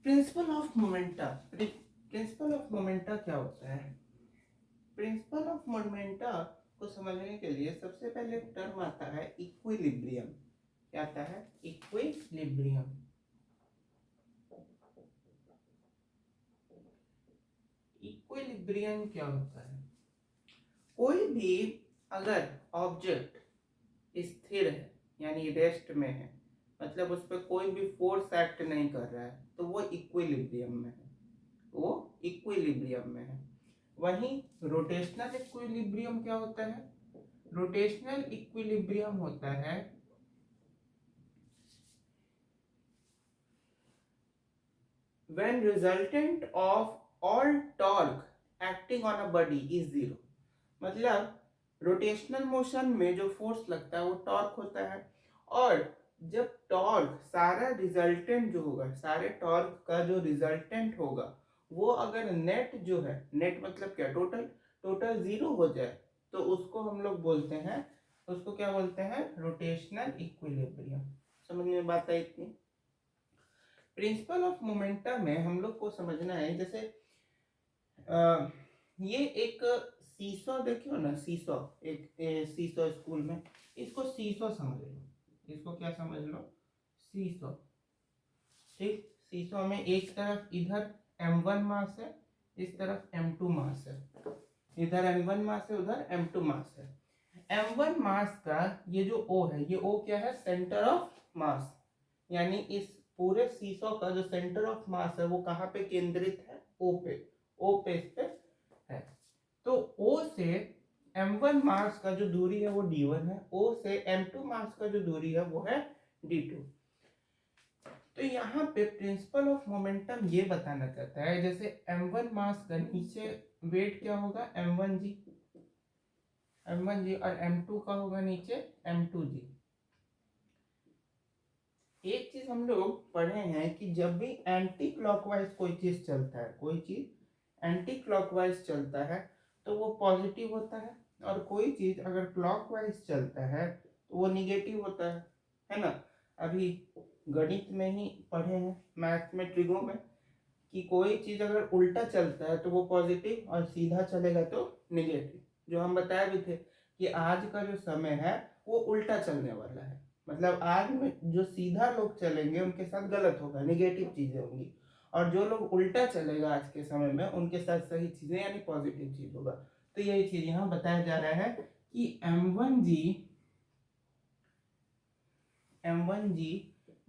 Principle of momenta. Principle of momenta क्या होता है? प्रिंसिपल ऑफ मोमेंटा को समझने के लिए सबसे पहले एक टर्म आता है इक्विलिब्रियम। क्या आता है? इक्विलिब्रियम। इक्विलिब्रियम क्या होता है? कोई भी अगर ऑब्जेक्ट स्थिर है यानी रेस्ट में है, मतलब उस पर कोई भी फोर्स एक्ट नहीं कर रहा है, तो वो इक्विलिब्रियम में है। वो इक्विलिब्रियम में है। वहीं रोटेशनल इक्विलिब्रियम क्या होता है? रोटेशनल इक्विलिब्रियम होता है when resultant of all torque acting on a body is zero। मतलब रोटेशनल मोशन में जो फोर्स लगता है वो टॉर्क होता है, और जब टॉर्क सारा रिजल्टेंट जो होगा, सारे टॉर्क का जो रिजल्टेंट होगा, वो अगर नेट जो है, नेट मतलब क्या, टोटल, टोटल जीरो हो जाए, तो उसको हम लोग बोलते हैं, उसको क्या बोलते हैं? Rotational equilibrium. समझ में बात आई इतनी? प्रिंसिपल ऑफ मोमेंटम में हम लोग को समझना है, जैसे ये एक सीसॉ देखियो ना, सीसॉ, एक सीसॉ स्कूल में, इसको सीसॉ समझ लो। इसको क्या समझ लो? सीसॉ। ठीक, सीसॉ में एक तरफ इधर m1 मास है, इस तरफ m2 मास है। इधर m1 मास है, उधर m2 मास है। m1 मास का ये जो O है, ये O क्या है? Centre of mass. यानी इस पूरे सीसॉ का जो सेंटर ऑफ मास है वो कहाँ पे केंद्रित है? O पे। O पे इस पे है। तो O से m1 मास का जो दूरी है वो d1 है, O से m2 मास का जो दूरी है वो है d2। तो यहाँ पे प्रिंसिपल ऑफ मोमेंटम ये बताना चाहता है, जैसे m1 मास का नीचे वेट क्या होगा? m1g, m1g, और m2 का होगा नीचे m2g। एक चीज हम लोग पढ़े हैं कि जब भी एंटी क्लॉकवाइज कोई चीज चलता है, कोई चीज एंटी क्लॉकवाइज चलता है तो वो पॉजिटिव होता है, और कोई चीज अगर क्लॉकवाइज चलता है तो वो निगेटिव होता है ना? अभी गणित में ही पढ़े हैं, मैथ में, ट्रिगो में, कि कोई चीज अगर उल्टा चलता है तो वो पॉजिटिव, और सीधा चलेगा तो निगेटिव। जो हम बताए भी थे कि आज का जो समय है वो उल्टा चलने वाला है, मतलब आज में जो सीधा लोग चलेंगे उनके साथ गलत होगा, निगेटिव चीजें होंगी, और जो लोग उल्टा चलेगा आज के समय में उनके साथ सही चीजें यानी पॉजिटिव चीज होगा। तो यही चीज यहाँ बताया जा रहा है कि m1g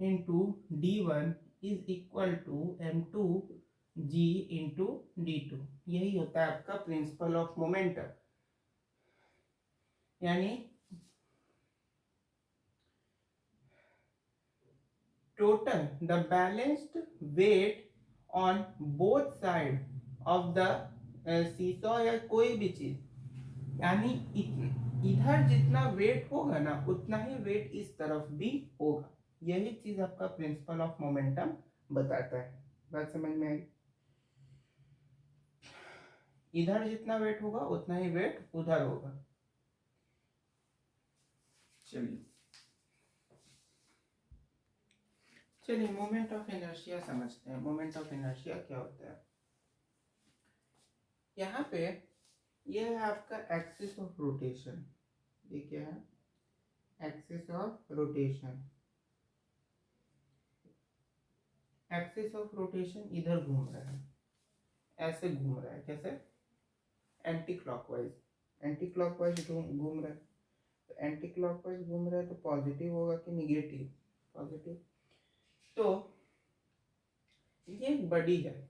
into d1 is equal to m2g into d2। यही होता है आपका प्रिंसिपल ऑफ मोमेंटम। यानी total the balanced weight on both side of the seesaw या कोई भी चीज, यानी इधर जितना वेट होगा ना उतना ही वेट इस तरफ भी होगा। यही चीज आपका प्रिंसिपल ऑफ मोमेंटम बताता है। बात समझ में आई? इधर जितना वेट होगा उतना ही वेट उधर होगा। चलिए चलिए मोमेंट ऑफ इनर्शिया समझते हैं। मोमेंट ऑफ इनर्शिया क्या होता है? यहाँ पे ये है आपका एक्सिस ऑफ रोटेशन। ये क्या है? Axis of rotation. Axis of rotation इधर घूम रहा है, ऐसे घूम रहा है, कैसे? Anti clockwise. एंटी क्लॉकवाइज घूम रहा है, तो एंटी क्लॉकवाइज घूम रहा है तो पॉजिटिव होगा कि निगेटिव? पॉजिटिव। तो ये एक बॉडी है,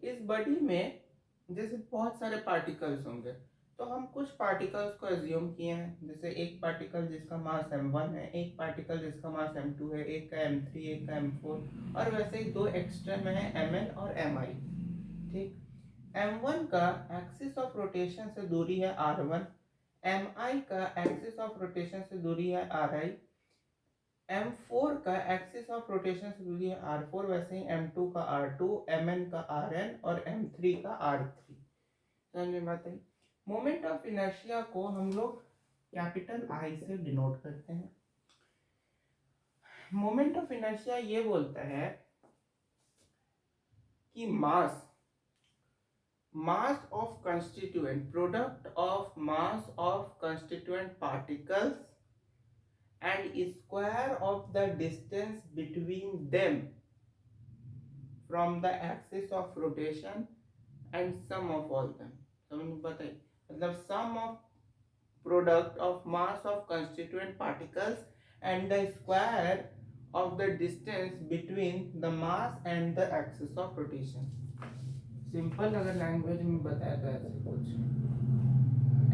इस बॉडी में जैसे बहुत सारे पार्टिकल्स होंगे, तो हम कुछ पार्टिकल्स को एज्यूम किए हैं, जैसे एक पार्टिकल जिसका मास m1 है, एक पार्टिकल जिसका मास m2 है, एक का m3, एक का m4, और वैसे ही दो एक्स्ट्रा में है mn और mi। ठीक, m1 का एक्सिस ऑफ रोटेशन से दूरी है r1, mi का एक्सिस ऑफ रोटेशन से दूरी है ri, m4 का एक्सिस ऑफ रोटेशन से दूरी है r4, वैसे ही m2 का r2, mn का rn और m3 का r3। समझ में बात आई? मोमेंट ऑफ इनर्शिया को हम लोग कैपिटल I से डिनोट करते हैं। मोमेंट ऑफ इनर्शिया ये बोलता है कि mass of constituent product of mass of constituent particles and square of the distance between them from the axis of rotation and sum of all them. समझ में बताइए, मतलब sum of product of mass of constituent particles and the square of the distance between the mass and the axis of rotation. Simple अगर language में बताया तो ऐसे कुछ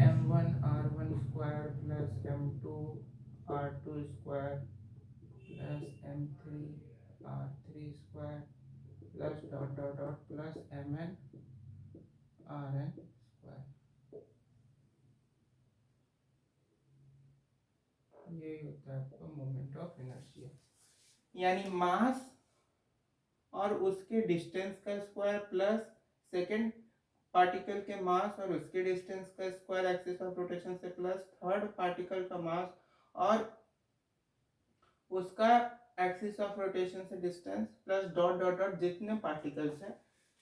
m1 r1 square plus m2 r2 square plus m3 r3 square plus dot dot dot plus mn rn square, यही होता है आपका मोमेंट ऑफ इनर्शिया। यानी मास और उसके डिस्टेंस का स्क्वायर प्लस सेकंड पार्टिकल के मास और उसके डिस्टेंस का स्क्वायर एक्सिस ऑफ रोटेशन से प्लस थर्ड पार्टिकल का मास और उसका एक्सिस ऑफ रोटेशन से distance plus dot dot dot जितने पार्टिकल्स हैं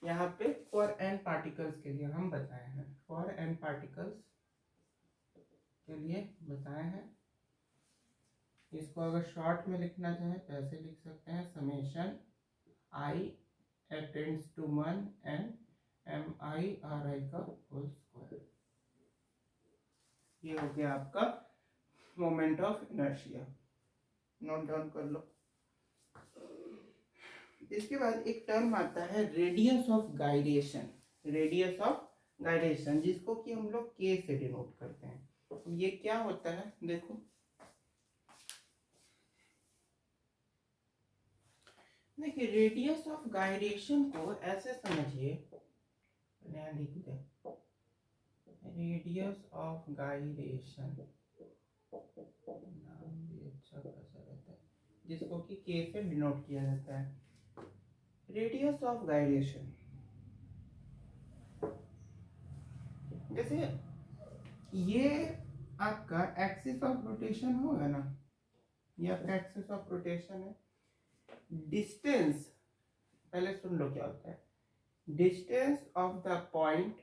यहाँ पे फॉर एन पार्टिकल्स के लिए हम बताए हैं, फॉर एन पार्टिकल्स के लिए बताए हैं। इसको अगर शॉर्ट में लिखना चाहें तो ऐसे लिख सकते हैं summation i tends to 1 and MI RI का होल स्क्वायर। ये हो गया आपका moment of inertia, note down कर लो। इसके बाद एक टर्म आता है radius of gyration, radius of gyration जिसको कि हम लोग के से डिनोट करते हैं। ये क्या होता है देखो, देखिए रेडियस ऑफ गाइरेशन को ऐसे समझिए, नया लिख दे, रेडियस ऑफ गाइरेशन नाम भी अच्छा खासा रहता है जिसको कि के से डिनोट किया जाता है। रेडियस ऑफ गाइरेशन जैसे ये आपका एक्सिस ऑफ रोटेशन होगा ना, ये आपका एक्सिस ऑफ रोटेशन है। डिस्टेंस पहले सुन लो क्या होता है, distance of the point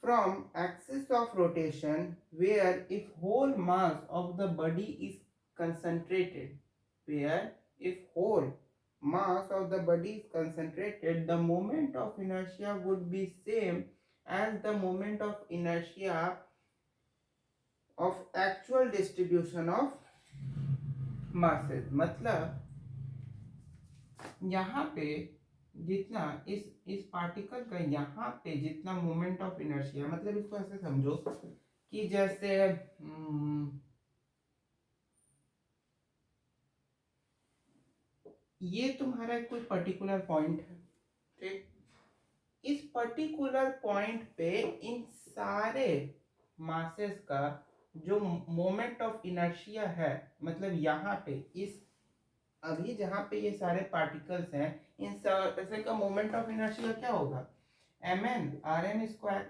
from axis of rotation where if whole mass of the body is concentrated, where if whole mass of the body is concentrated, the moment of inertia would be same as the moment of inertia of actual distribution of masses। मतलब यहाँ पे जितना इस particle का यहाँ पे जितना moment of inertia, मतलब इसको ऐसे समझो कि जैसे ये तुम्हारा कोई पर्टिकुलर पॉइंट है, ठीक, इस पर्टिकुलर पॉइंट पे इन सारे मासेस का जो मोमेंट ऑफ इनर्शिया है, मतलब यहाँ पे इस अभी जहाँ पे ये सारे पार्टिकल्स हैं इन सारे का मोमेंट ऑफ इनर्शिया क्या होगा, mn rn स्क्वायर,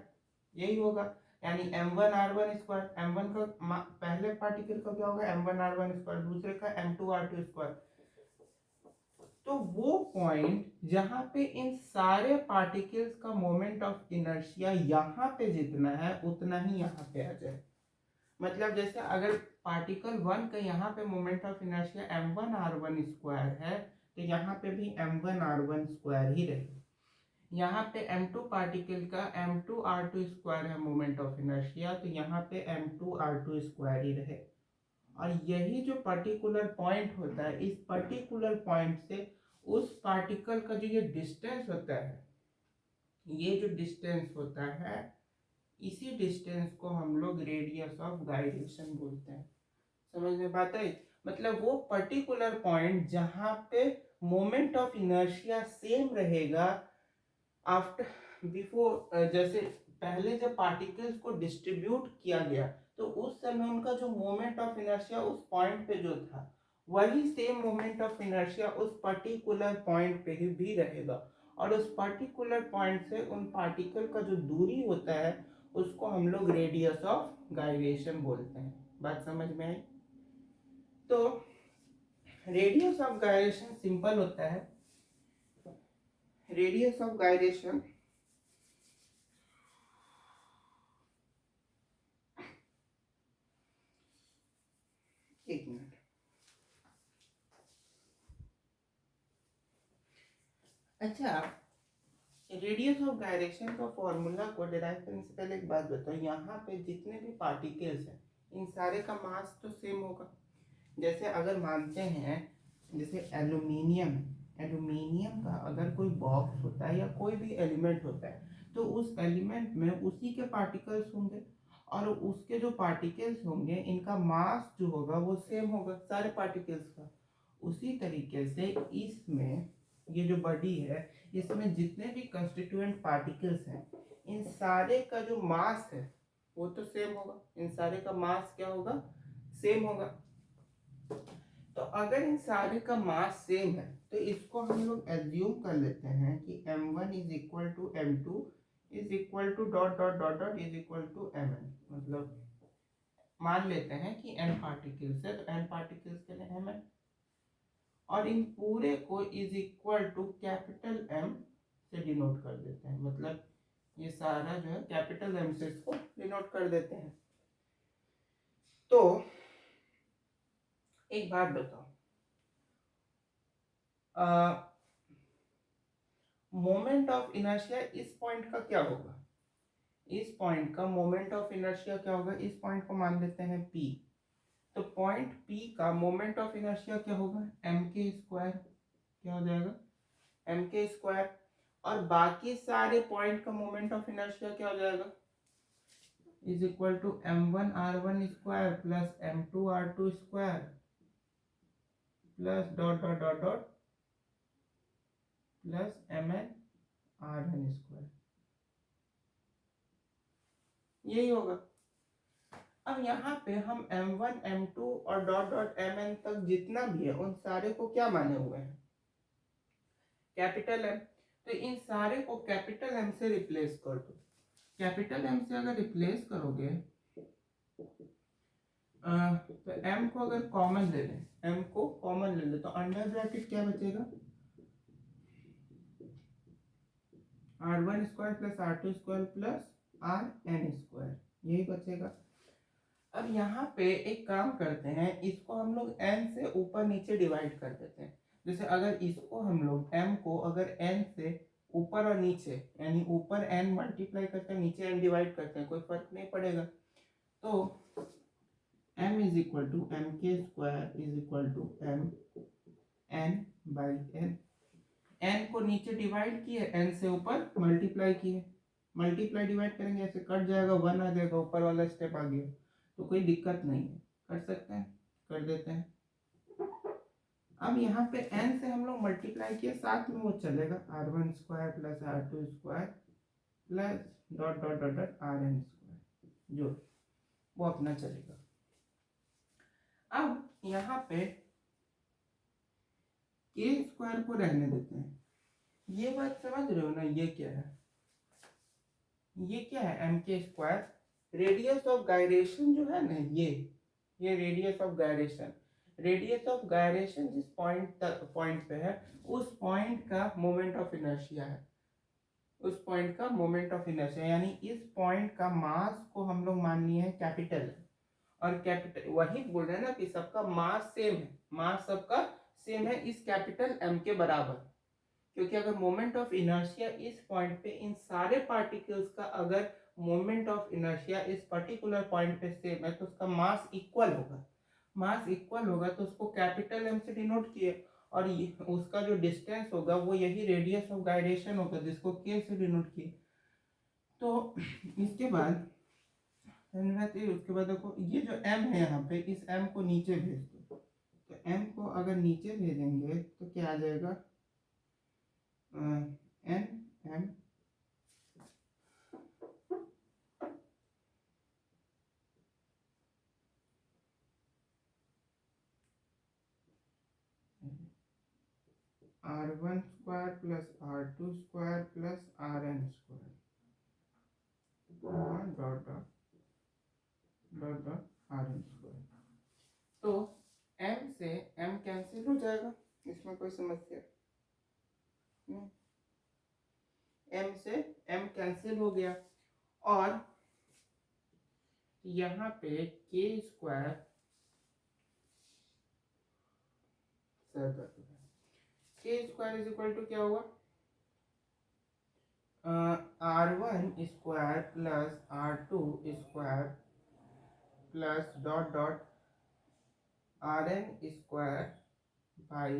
यही होगा। यानी m1 r1 स्क्वायर, m1 का पहले पार्टिकल का क्या होगा m1 r1 स्क्वायर, दूसरे का m2 r2 स्क्वायर। तो वो पॉइंट जहाँ पे इन सारे पार्टिकल्स का मोमेंट ऑफ इनर्शिया यहाँ पे जितना है उतना ही यहाँ पे आ जाए। मतलब जैसे अगर पार्टिकल 1 का यहाँ पे moment of inertia m1 r1 square है तो यहाँ पे भी m1 r1 स्क्वायर ही रहेगा। यहाँ पे m2 पार्टिकल का m2 r2 स्क्वायर है मोमेंट ऑफ इनर्शिया, तो यहाँ पे m2 r2 स्क्वायर ही रहे। और यही जो पर्टिकुलर पॉइंट होता है, इस पर्टिकुलर पॉइंट से उस पार्टिकल का जो ये डिस्टेंस होता है, ये जो डिस्टेंस होता है, इसी डिस्टेंस को हम लोग रेडियस ऑफ गाइरेशन बोलते हैं। समझ में बात आई, मतलब वो पर्टिकुलर पॉइंट जहाँ पे मोमेंट ऑफ इनर्शिया सेम रहेगा आफ्टर बिफोर, जैसे पहले जब पार्टिकल्स को डिस्ट्रीब्यूट किया गया तो उस समय उनका जो मोमेंट ऑफ इनर्शिया उस पॉइंट पे जो था वही सेम मोमेंट ऑफ इनर्शिया उस पर्टिकुलर पॉइंट पे ही भी रहेगा। और उस पर्टिकुलर पॉइंट से उन पार्टिकल का जो दूरी होता है उसको हम लोग रेडियस ऑफ गाइरेशन बोलते हैं। बात समझ में आई? तो रेडियस ऑफ गाइरेशन सिंपल होता है, रेडियस ऑफ गायरेशन एक मिनट, अच्छा रेडियस ऑफ गायरेशन का फॉर्मूला को डिराइव करने से पहले एक बात बताओ, यहाँ पे जितने भी पार्टिकल्स हैं इन सारे का मास तो सेम होगा। जैसे अगर मानते हैं जैसे एल्यूमिनियम, एल्यूमिनियम का अगर कोई बॉक्स होता है या कोई भी एलिमेंट होता है तो उस एलिमेंट में उसी के पार्टिकल्स होंगे और उसके जो पार्टिकल्स होंगे इनका मास जो होगा वो सेम होगा सारे पार्टिकल्स का। उसी तरीके से इसमें ये जो बॉडी है इसमें जितने भी कंस्टिट्यूएंट पार्टिकल्स हैं इन सारे का जो मास है वो तो सेम होगा, इन सारे का मास क्या होगा, सेम होगा। तो अगर इन सारे का मास सेम है तो इसको हम लोग एज्यूम कर लेते हैं कि m1 is equal to m2 is equal to dot dot dot dot is equal to mn, मतलब मान लेते हैं कि n पार्टिकल्स है तो n पार्टिकल्स के लिए mn, और इन पूरे को is equal to capital M से डिनोट कर देते हैं, मतलब ये सारा जो है कैपिटल M से इसको डिनोट कर देते हैं। तो एक बात बताओ, मोमेंट ऑफ इनर्शिया इस पॉइंट का क्या होगा, इस पॉइंट का मोमेंट ऑफ इनर्शिया क्या होगा, इस पॉइंट को मान लेते हैं P। तो पॉइंट P का मोमेंट ऑफ इनर्शिया क्या होगा, m के स्क्वायर, क्या हो जाएगा m के स्क्वायर, और बाकी सारे पॉइंट का मोमेंट ऑफ इनर्शिया क्या हो जाएगा, is equal to m1 r1 square plus m2 r2 square plus dot dot dot dot plus mn rn square, यही होगा। अब यहाँ पे हम m1 m2 और डॉट डॉट mn तक जितना भी है उन सारे को क्या माने हुए हैं, कैपिटल M। तो इन सारे को कैपिटल M से रिप्लेस कर दो। कैपिटल M से अगर रिप्लेस करोगे तो M को अगर कॉमन ले लें, M को कॉमन ले ले तो अंडर ब्रैकेट क्या बचेगा, r1 square plus r2 square plus rn square, यही बचेगा। अब यहाँ पे एक काम करते हैं, इसको हम लोग n से ऊपर नीचे डिवाइड कर देते हैं। जैसे अगर इसको हम लोग m को अगर n से ऊपर और नीचे यानी ऊपर n मल्टीप्लाई करते हैं नीचे n डिवाइड करते हैं कोई फर्क नहीं पड़ेगा। तो m is equal to M के square is equal to m n by n, n को नीचे डिवाइड किए n से ऊपर मल्टीप्लाई किए, मल्टीप्लाई डिवाइड करेंगे ऐसे कट जाएगा, 1 आ जाएगा, ऊपर वाला स्टेप आ गया तो कोई दिक्कत नहीं है, कर सकते हैं, कर देते हैं। अब यहाँ पे n से हम लोग मल्टीप्लाई किए साथ में वो चलेगा r1 square plus r2 square plus dot dot dot dot rn square, जो वो अपना चलेगा। अब यहाँ पे k स्क्वायर को रहने देते हैं, ये बात समझ रहे हो ना, ये क्या है, ये क्या है m के स्क्वायर, रेडियस ऑफ गायरेशन जो है ना ये radius of gyration, radius of gyration जिस पॉइंट पे है उस पॉइंट का मोमेंट ऑफ इनर्शिया है, उस पॉइंट का मोमेंट ऑफ इनर्शिया, यानी इस पॉइंट का मास को हम लोग मान लिए हैं कैपिटल, और कैपिटल वही बोल रहे हैं ना कि सबका मास सेम है, मास सबका सेम है इस कैपिटल M के बराबर, क्योंकि अगर मोमेंट ऑफ इनर्शिया इस पॉइंट पे इन सारे पार्टिकल्स का अगर मोमेंट ऑफ इनर्शिया इस पर्टिकुलर पॉइंट पे सेम है तो उसका मास इक्वल होगा, मास इक्वल होगा तो उसको कैपिटल M से डिनोट किए, और उसका जो डिस्टेंस होगा वो यही रेडियस ऑफ गायरेशन होगा जिसको K से डिनोट किए। तो इसके बाद उसके बाद देखो ये जो M है यहाँ पे इस M को नीचे भेज दो, तो M को अगर नीचे भेजेंगे तो क्या आ जाएगा, n m r1 square plus r2 square plus rn square dot dot dot dot rn square. तो m से m कैंसिल हो जाएगा, इसमें कोई समस्या नहीं। m से m कैंसिल हो गया, और यहाँ पे k square is equal to क्या हुआ, r1 square plus r2 square plus dot dot rn square by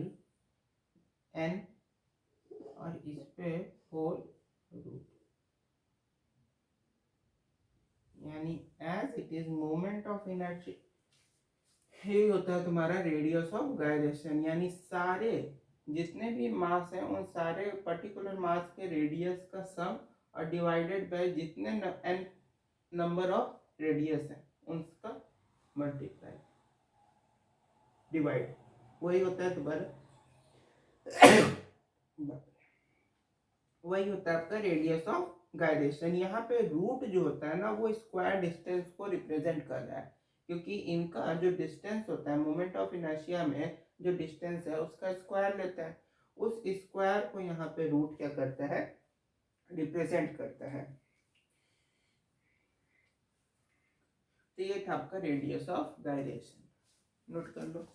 n, और इस पे होल रूट, यानी as it is moment of inertia, ये होता है तुम्हारा रेडियस ऑफ गायरेशन, यानी सारे जितने भी मास हैं उन सारे पर्टिकुलर मास के रेडियस का सम और डिवाइडेड बाय जितने n नंबर ऑफ रेडियस हैं उनका मल्टीप्लाई डिवाइड, वही होता है तुम्हारा वही होता है आपका रेडियस ऑफ गायरेशन। यहाँ पे रूट जो होता है ना वो स्क्वायर डिस्टेंस को रिप्रेजेंट कर रहा है, क्योंकि इनका जो डिस्टेंस होता है मोमेंट ऑफ इनर्शिया में जो डिस्टेंस है उसका स्क्वायर लेता है, उस स्क्वायर को यहाँ पे रूट क्या करता है, रिप्रेजेंट करता है। तो ये था आपका रेडियस ऑफ गायरेशन, नोट कर लो।